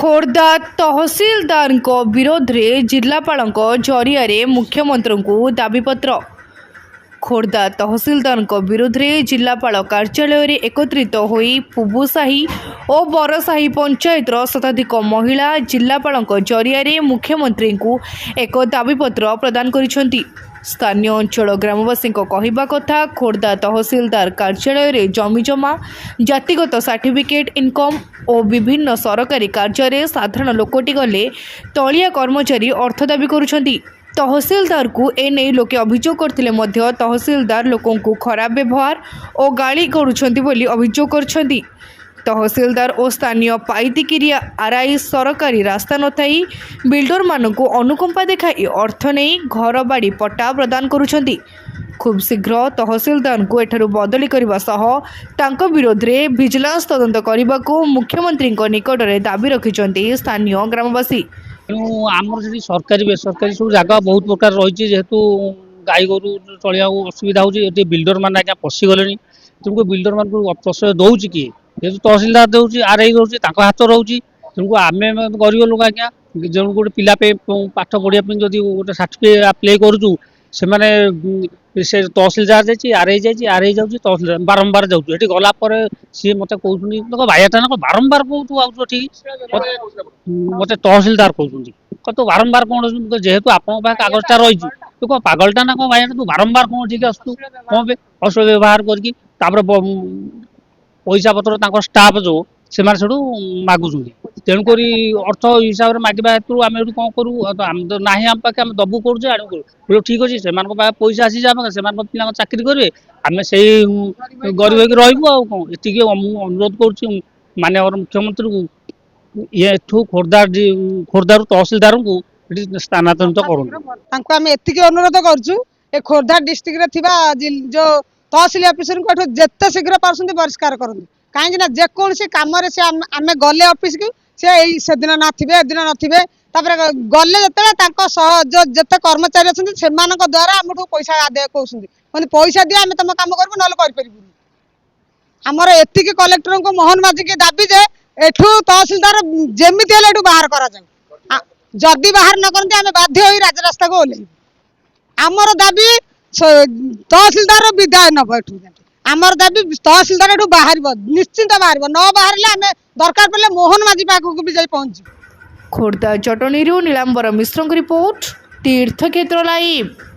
खोर्धा तहसीलदार विरोध में जिलापाल जरिया मुख्यमंत्री को दाबीपत्र। खोर्धा तहसीलदार विरोध में जिलापाल कार्यालय में एकत्रित होई पुबुसाही और बरसाही पंचायत शताधिक महिला जिलापाल जरिया मुख्यमंत्री को एक दाबीपत्र प्रदान करिसेंती। स्थानीय अंचल ग्रामवासी कहवा कथा खोर्धा तहसीलदार कार्यालय में जमीजमा जातिगत सर्टिफिकेट इनकम और विभिन्न सरकारी कार्य साधारण लोकटी गले तलिया कर्मचारी अर्थ दाबी करुछंती। तहसीलदार को एने लोके अभियोग करथिले मध्य तहसीलदार लोकों को खराब व्यवहार और गाली करुछंती बोली अभियोग करछंती। तहसीलदार और स्थानीय पाइतिकिरिया आरआई सरकारी रास्ता न थाई बिल्डर मानक अनुकंपा देखाई अर्थ नहीं घर बाड़ी पट्टा प्रदान करुछंती। खूब शीघ्र तहसीलदार को एठारु बदली करने सह तांको विरोध में विजिलेंस तदंत करने को मुख्यमंत्री निकट में दाबी रखिंट स्थानीय ग्रामवासी। आमर से सरकारी बेसरकारी सब जगह बहुत प्रकार रही जेहेतु गाई गोरु चलिया असुविधा होती बिल्डर मान आज्ञा पशिगले तुमको बिल्डर मान प्रश्रय दौर किए जेहतु तहसीलदार दूसरी आरआई दूसरी हाथ रोचे तुमको आम गरीब लोक आज्ञा जो गोटे पिला पाठ पढ़ाई जब गोटे सर्टिफिकेट अप्लाई करूँ से से तहसीलदार जाइए आरआई जाऊँगी तहसीलदार बारंबार जाऊँ ये गलापर सी मत कहते भाईटा ना बारंबार कौन आउट ठीक मत तहसीलदार कहते तो बारंबार कौन जेहेतु आप कागजटा रही तू कौन पागलटा ना कौन भाईटा तू बारंबार कौन ठीक आसतु कौन पे असो व्यवहार करके पैसा पत्र स्टाफ जो से मागुंट तेणुक अर्थ हिसाब से मागे हेतु आम कौन करूँ तो ना आम पाखे आम दबू करुचे आड़ करूँ ठीक अच्छे से पैसा आसी से पिला चाकरी करेंगे आम से गरीब हो कौन ये अनुरोध करुँ माननीय मुख्यमंत्री को ये खोर्धार तहसीलदार को स्थानांतरित करें अनुरोध करुँ खोर्धा डिस्ट्रिक्ट जो तहसील अफिसर को जिते शीघ्र पार्टी बहिष्कार करूँ कहीं जेकोसी कम आम गले अफिस को से दिन नथिबे दिन नथिबे गले जो जिते कर्मचारी अच्छा से द्वारा आम पैसा आदाय कहते पैसा दिए आम तुम कम करूँ ना कर आमर एति कलेक्टर को मोहन माझी की दाबी जे एठू तहसीलदार जमी बाहर करा जदि बाहर न करते आम बाध्य हो राजरास्ता को ओह्लैबू आमर दाबी तहसीलदार विदाय नब एठू आमर दाबी तहसीलदार एठू बाहर निश्चिंत बाहर न बाहर आम दरकार पड़े मोहन माझी पाखक भी जाई पहुंची। खोर्धा जटनी नीलांबर मिश्र रिपोर्ट तीर्थक्षेत्र लाइव।